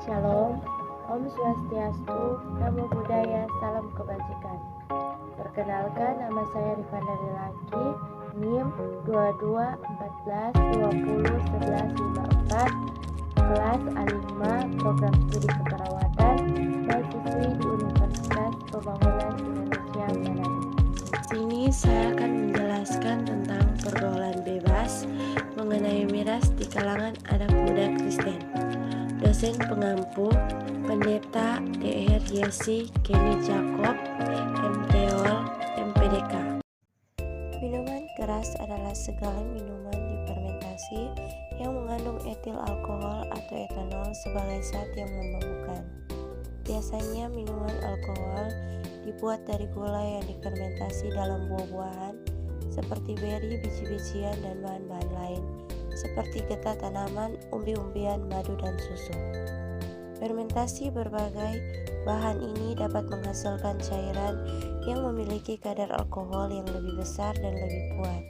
Shalom, Om Swastiastu, Namo Buddhaya, Salam Kebajikan. Perkenalkan, nama saya Rifanda Rilaki, NIM 2214201154, kelas A5, program studi keperawatan, mahasiswi di Universitas Pembangunan Indonesia Manado. Sini saya akan menjelaskan tentang pergaulan bebas mengenai miras di kalangan anak muda Kristen. Dosen pengampu, Pendeta Dr. Yesi Kenny Jacob, MTol, MPDK. Minuman keras adalah segala minuman difermentasi yang mengandung etil alkohol atau etanol sebagai zat yang memabukkan. Biasanya minuman alkohol dibuat dari gula yang difermentasi dalam buah-buahan seperti beri, biji-bijian, dan bahan-bahan lain seperti getah tanaman, umbi-umbian, madu, dan susu. Fermentasi berbagai bahan ini dapat menghasilkan cairan yang memiliki kadar alkohol yang lebih besar dan lebih kuat.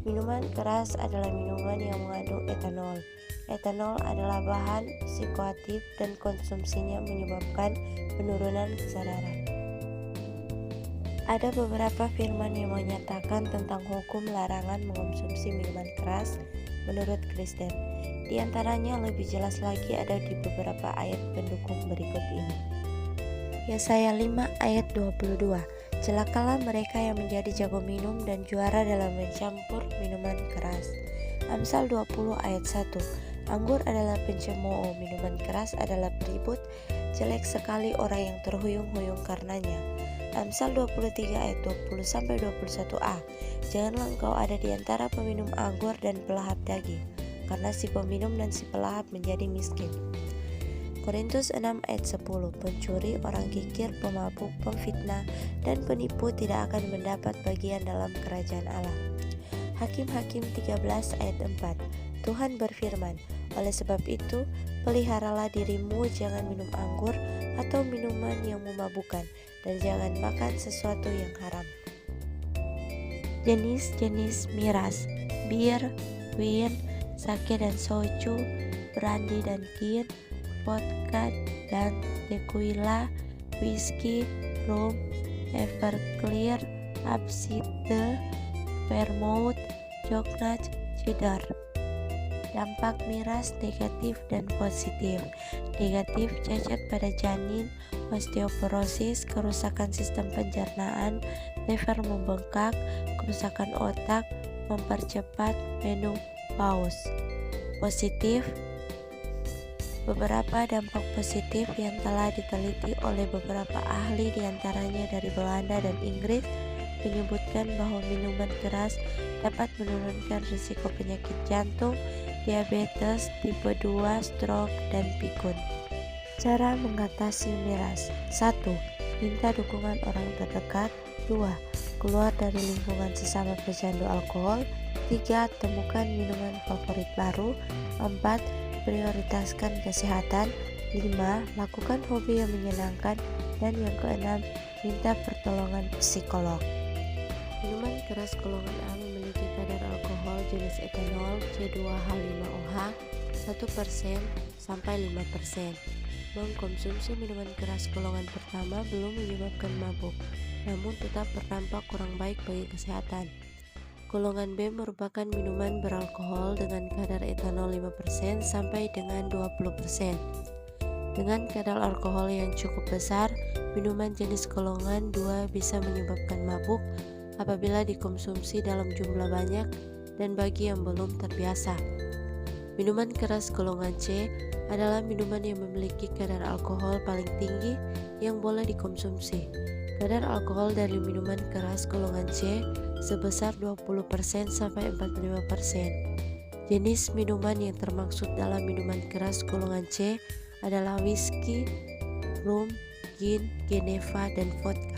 Minuman keras adalah minuman yang mengandung etanol. Etanol adalah bahan psikoaktif dan konsumsinya menyebabkan penurunan kesadaran. Ada beberapa firman yang menyatakan tentang hukum larangan mengonsumsi minuman keras menurut Kristen. Di antaranya lebih jelas lagi ada di beberapa ayat pendukung berikut ini. Yesaya 5 ayat 22. Celakalah mereka yang menjadi jago minum dan juara dalam mencampur minuman keras. Amsal 20 ayat 1. Anggur adalah pencemooh, minuman keras adalah peribut, jelek sekali orang yang terhuyung-huyung karenanya. Amsal 23 ayat 20-21a. Janganlah engkau ada di antara peminum anggur dan pelahap daging, karena si peminum dan si pelahap menjadi miskin. Korintus 6 ayat 10. Pencuri, orang kikir, pemabuk, pemfitnah, dan penipu tidak akan mendapat bagian dalam kerajaan Allah. Hakim-Hakim 13 ayat 4. Tuhan berfirman, oleh sebab itu, peliharalah dirimu, jangan minum anggur atau minuman yang memabukkan, dan jangan makan sesuatu yang haram. Jenis-jenis miras: bir, wine, sake dan soju, brandy dan gin, vodka dan tequila, whisky, rum, everclear, absinthe, vermouth, cognac, cider. Dampak miras negatif dan positif. Negatif, cacat pada janin, osteoporosis, kerusakan sistem pencernaan, liver membengkak, kerusakan otak, mempercepat menopause. Positif, beberapa dampak positif yang telah diteliti oleh beberapa ahli diantaranya dari Belanda dan Inggris menyebutkan bahwa minuman keras dapat menurunkan risiko penyakit jantung, diabetes, tipe 2, stroke, dan pikun. Cara mengatasi miras: 1. Minta dukungan orang terdekat. 2. Keluar dari lingkungan sesama pecandu alkohol. 3. Temukan minuman favorit baru. 4. Prioritaskan kesehatan. 5. Lakukan hobi yang menyenangkan. Dan yang keenam, minta pertolongan psikolog. Minuman keras golongan A memiliki kadar alkohol jenis etanol C2H5OH 1% sampai 5%. Mengkonsumsi minuman keras golongan pertama belum menyebabkan mabuk, namun tetap berdampak kurang baik bagi kesehatan. Golongan B merupakan minuman beralkohol dengan kadar etanol 5% sampai dengan 20%. Dengan kadar alkohol yang cukup besar, minuman jenis golongan 2 bisa menyebabkan mabuk apabila dikonsumsi dalam jumlah banyak dan bagi yang belum terbiasa. Minuman keras golongan C adalah minuman yang memiliki kadar alkohol paling tinggi yang boleh dikonsumsi. Kadar alkohol dari minuman keras golongan C sebesar 20% sampai 45%. Jenis minuman yang termaksud dalam minuman keras golongan C adalah whisky, rum, gin, Geneva, dan vodka.